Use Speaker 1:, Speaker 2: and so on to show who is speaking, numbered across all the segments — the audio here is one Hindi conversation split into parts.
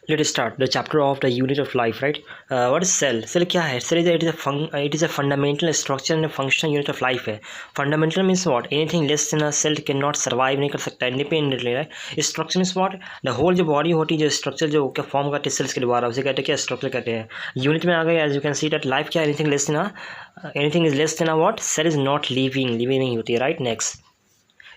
Speaker 1: Let us start the chapter of the unit of life, right? What is cell? Cell क्या है? Cell is a fundamental structure and a functional unit of life है. Fundamental means what? Anything less than a cell cannot survive, नहीं कर सकता independently, right? Structure means what? The whole जो body होती है, जो structure जो क्या form करती है cells के द्वारा, उसे कहते हैं क्या structure कहते हैं. Unit में आ गए, as you can see that life क्या anything less than a what? Cell is not living नहीं होती है, right? Next.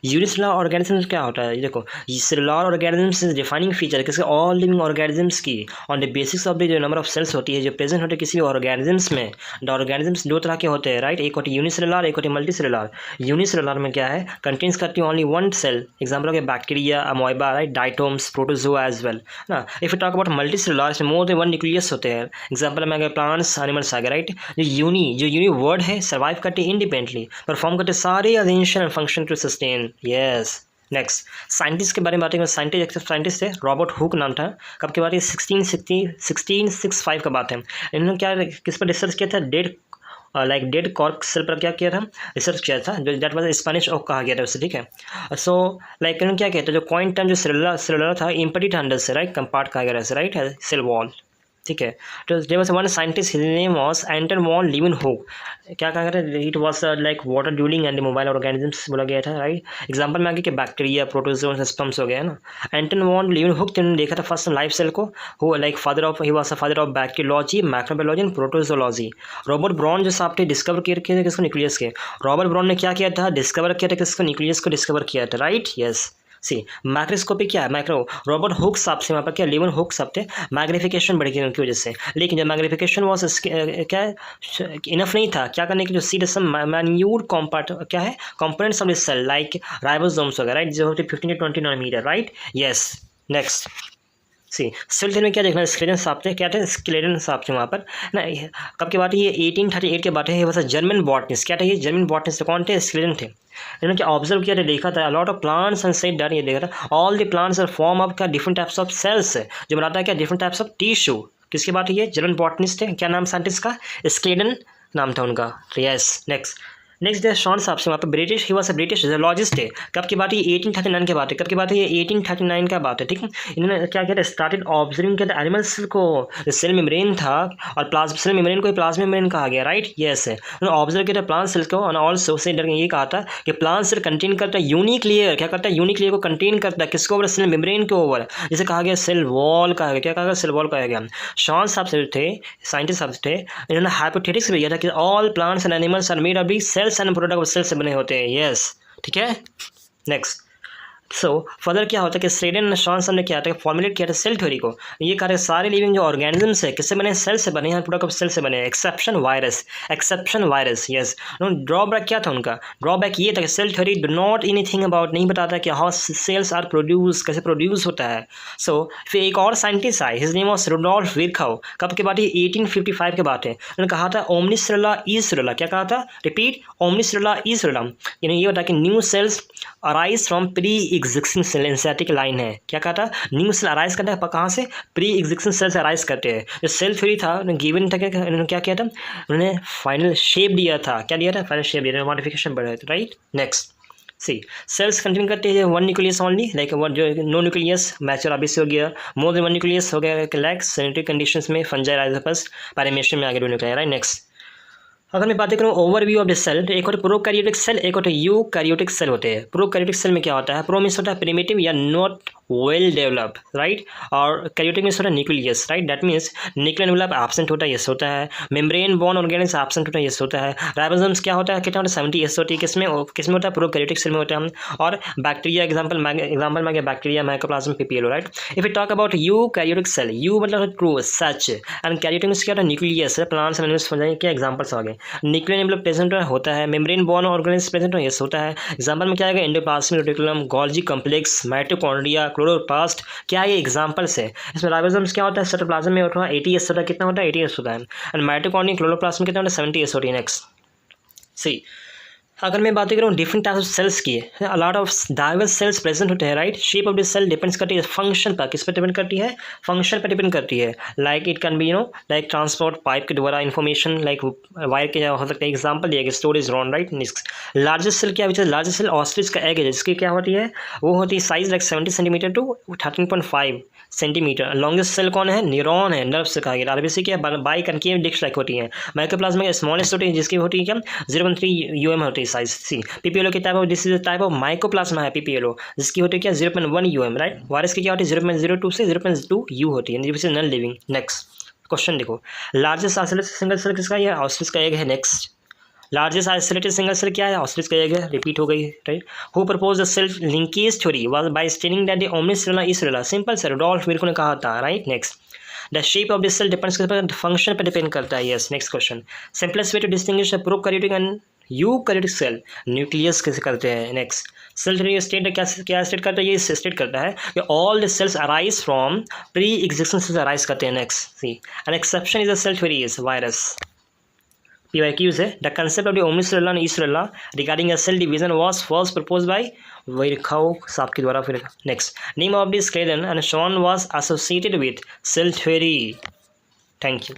Speaker 1: यूनिसेलुलर ऑर्गेनिजम्स क्या होता है? देखो, cellular organisms is defining feature किसके ऑल लिविंग ऑर्गेनिजम्स की on the basis of the जो नंबर ऑफ सेल्स होती है जो प्रेजेंट होते हैं किसी भी ऑर्गेनिजम्स में. द ऑर्गेनिजम्स दो तरह के होते हैं, राइट? एक होती है यूनिसेलुलर, एक होती है मल्टी सेलुलर. यूनिसेलुलर में क्या है? कंटेन्स करती है ओनली वन सेल. एग्जाम्पल हो गया bacteria, amoeba, right? Diatoms, protozoa as well ना. If you talk about multi cellular इसमें मोर देन वन न्यूक्लियस होते हैं. एग्जाम्पल में आ गया प्लांट्स, एनिमल्स आ गए, राइट? जो यूनी वर्ड है सर्वाइव करते हैं इंडिपेंडेंटली, परफॉर्म करते सारे attention and function to sustain. Yes. Next, scientist के बारे में बात करें. साइंटिस्ट है रॉबर्ट हुक नाम था. कब की बात है? 1665 का बात है. इन्होंने क्या किस पर रिसर्च किया था? डेड कॉर्क सेल पर क्या किया था? रिसर्च किया था, जो दैट वाज स्पेनिश ओक कहा गया था उससे, ठीक है? सो इन्होंने क्या किया था? जो कॉइन टर्म जो सेलुलर था इम्पटी अंडर से, राइट? कंपार्ट कहा गया था, राइट? सेल वॉल, ठीक है? तो there was one scientist, his name was Anton van Leeuwenhoek. क्या कहा गया था? It was like water dwelling and mobile organisms बोला गया था, राइट? एग्जांपल में आगे कि बैक्टीरिया, प्रोटोजोआ, स्पर्म्स हो गया ना. एंटन वॉन लीवनहुक ने देखा था फर्स्ट लाइफ सेल को. वो like he was the father of bacteriology, microbiology and protozoology. Robert brown जो साहब थे डिस्कवर किए थे किसको? न्यूक्लियस के. रॉबर्ट ब्राउन ने क्या किया था? डिस्कवर किया था किसको? न्यूक्लियस को डिस्कवर किया था, राइट? यस. सी माइक्रोस्कोपी क्या है? माइक्रो रॉबर्ट हुक साहब से वहाँ पर क्या लेवन हुक साहब थे, मैग्निफिकेशन बढ़ गई उनकी वजह से. लेकिन जब मैग्निफिकेशन वॉज क्या इनफ नहीं था क्या करने के, जो सी सम मैन्यूट कॉम्पार्ट क्या है components of this cell like ribosomes वगैरह, राइट? जो होते 15 to 20 nanometer, right? Yes. Next, see cell theory में क्या देखना? स्केलेटन साहब थे. क्या थे? स्केलेटन साहब थे वहाँ पर ना. कब की बात है? ये 1838 के बात है. बस जर्मन बॉटनिस्ट. क्या था ये? German botanist. कौन थे? स्केलेटन थे. इन्होंने क्या ऑब्जर्व किया था? देखा था lot of plants and said that, ये देखा था all the plants are form of क्या डिफरेंट टाइप्स ऑफ सेल्स, जो बनाता है क्या डिफरेंट टाइप्स ऑफ टिश्यू. किसकी बात है? ये जर्मन बॉटनिस्ट है. क्या नाम साइंटिस्ट का? स्केलेटन नाम था उनका. यस. नेक्स्ट है शॉन साहब से वहाँ पर British, he was a British zoologist है. कब की बात है? 1839 की बात है. कब की बात है? ये 1839 का बात है, ठीक है? इन्होंने क्या किया था? स्टार्टेड ऑब्जर्विंग किया था एनिमल्स को. सेल मेम्ब्रेन था और प्लाज्मा सेल मेम्ब्रेन को प्लाज्मा मेम्ब्रेन कहा गया, राइट? यस है. उन्होंने ऑब्जर्व किया था प्लांट सेल को और ऑल्सो से ये कहा था कि प्लांट सेल कंटेन करता है यूनिक लेयर. क्या करता है? यूनिक लेयर को कंटेन करता है किसके ओवर? सेल मेम्ब्रेन के ओवर, जिसे कहा गया सेल वॉल कहा गया. क्या कहा गया? सेल वॉल कहा गया. शॉन साहब से थे साइंटिस्ट साहब थे. इन्होंने हाइपोथेटिक्स दिया था कि all plants and animals are made of the cells and product of cells से बने होते हैं. यस, ठीक है? नेक्स्ट, सो फर्दर क्या होता है कि स्लेडन शॉनसन ने क्या था? फॉर्मुलेट किया था सेल थ्योरी को. ये कहा सारे लिविंग जो ऑर्गेनिजम्स है किससे बने? सेल से बने हैं, प्रोडक्ट ऑफ सेल से बने. Exception virus. यस. ड्रॉबैक क्या था उनका? ड्रॉबैक ये था कि cell theory do not anything about, नहीं बताता कि हाउ सेल्स आर प्रोड्यूस, कैसे प्रोड्यूस होता है. सो फिर एक और साइंटिस्ट आए, his name was Rudolf Virchow. कब की बात है? 1855 के बात है. उन्होंने कहा था ओमनीसेलुलर ई सेलुलर. क्या कहा था? रिपीट, ओमनीसेलुलर ई सेलुलर. यानी ये होता है कि new cells arise from pre existing cell. एंसेटिक लाइन है. क्या कहा था? न्यू सेल अराइज करते हैं कहाँ से? प्री एग्जिस्टिंग सेल से अराइज करते हैं. जो सेल थ्योरी था गिवन था, उन्होंने क्या किया था? उन्होंने फाइनल शेप दिया था. क्या दिया था? फाइनल शेप दिया था, मॉडिफिकेशन बढ़ा था, राइट? नेक्स्ट, सी सेल्स कंटेन करते हैं वन न्यूक्लियस ओनली, लाइक जो नो न्यूक्लियस मैच्योर अभी से हो गया. मोर देन वन न्यूक्लियस हो गया लाइक सैनिटरी कंडीशंस में फंजाई राइजोपस पैरामीशियम में आगे न्यूक्लियर, राइट? नेक्स्ट, अगर मैं बात करूँ ओवरव्यू ऑफ द सेल, तो एक होते प्रोकैरियोटिक सेल, एक होते यूकैरियोटिक सेल होते हैं. प्रोकैरियोटिक सेल में क्या होता है? प्रो मीन्स होता है प्रिमिटिव या नॉट वेल डेवलप, राइट? और कैरियोटिक मीन्स होता है nucleus, right? That means nuclear envelope absent होता है, यस होता है. मेम्ब्रेन बॉर्न ऑर्गेनिक्स एब्सेंट होता है, यस होता है. राइबोसोम्स क्या होता है? कितना होता है? 70, यस होती है. किसमें होता है? प्रोकैरियोटिक सेल में होता है. और बैक्टीरिया एग्जाम्पल में गया bacteria, mycoplasma, PPL, right? If you talk about eukaryotic cell, eu मतलब ट्रू सच एंड कैरियोटिक मीन्स क्या होता है? न्यूक्लियस. प्लांट्स एंड एनिमल्स समझाइए क्या एग्जाम्पल्स आ गए. न्यूक्लियर एनवेलप प्रेजेंट होता है. Membrane born Organics present yes होता है. एग्जाम्पल में क्या आएगा? Endoplasmic reticulum, Golgi complex, mitochondria, chloroplast. क्या ये एग्जाम्पल्स है? इसमें राइबोसोम्स क्या होता है? साइटोप्लाज्म में होता है 80 एस होता है. कितना होता है? 80 एस होता है. एंड माइटोकॉन्ड्रिया, क्लोरोप्लास्ट में कितना होता है? 70 एस होती है. नेक्स्ट, सी अगर मैं बात करूँ डिफरेंट टाइप्स ऑफ सेल्स की है, a lot of diverse cells present होते हैं, right. Shape of the cell depends करती है फंक्शन पर, किस पर डिपेंड करती है, फंक्शन पर डिपेंड करती है। Like it can be like transport pipe के द्वारा इन्फॉर्मेशन, लाइक वायर के हो सकता है, एग्जाम्पल दिया कि स्टोरेज रॉन, राइट। नेक्स्ट लार्जेस्ट सेल क्या है, लार्जेस्ट सेल ऑस्ट्रिच का एग है, जिसकी क्या होती है, वो होती है size like 70 centimetre to 13.5 centimetre. Longest cell कौन है, न्यूरॉन है, नर्व से कहा गया। आरबीसी क्या बाई कनकेव डिस्क लाइक होती है। माइक्रोप्लाज्मा स्मॉलेस्ट होती है, जिसकी होती है क्या 0.3 UM होती है साइज। सी पीपीएलओ की type of this is type of mycoplasma है पीपीएलओ, जिसकी होती है क्या 0.1 UM, राइट। वायरस की क्या होती है 0.02 से 0.2 U होती है, जिससे नॉन लिविंग। नेक्स्ट क्वेश्चन देखो, लार्जेस्ट आइसोलेटेड सिंगल सेल किसका, ये ऑस्ट्रिच का एग है। Next largest isolated single cell क्या है, ऑस्ट्रिच का एग है, रिपीट हो गई, right. Who propose the cell linkage theory was by stating that the omnicellular ecellular, simple sir, Rudolf Virchow ने कहा था, right. Next the shape of this cell depends करता है फंक्शन पर डिपेंड करता है, yes. Next question, simplest way to distinguish prokaryotic and eukaryotic cell, nucleus कैसे करते हैं। नेक्स्ट सेल थ्योरी स्टेट क्या स्टेट करता है, ये स्टेट करता है कि all the cells arise from pre existing cells arise करते हैं। Next see an exception is the cell theory is virus. PYQs है, the concept of the omnicellular and ecellular regarding a cell division was first proposed by Virchow साहब के द्वारा। फिर next name of this Schleiden and Schwann was associated with cell theory. Thank you.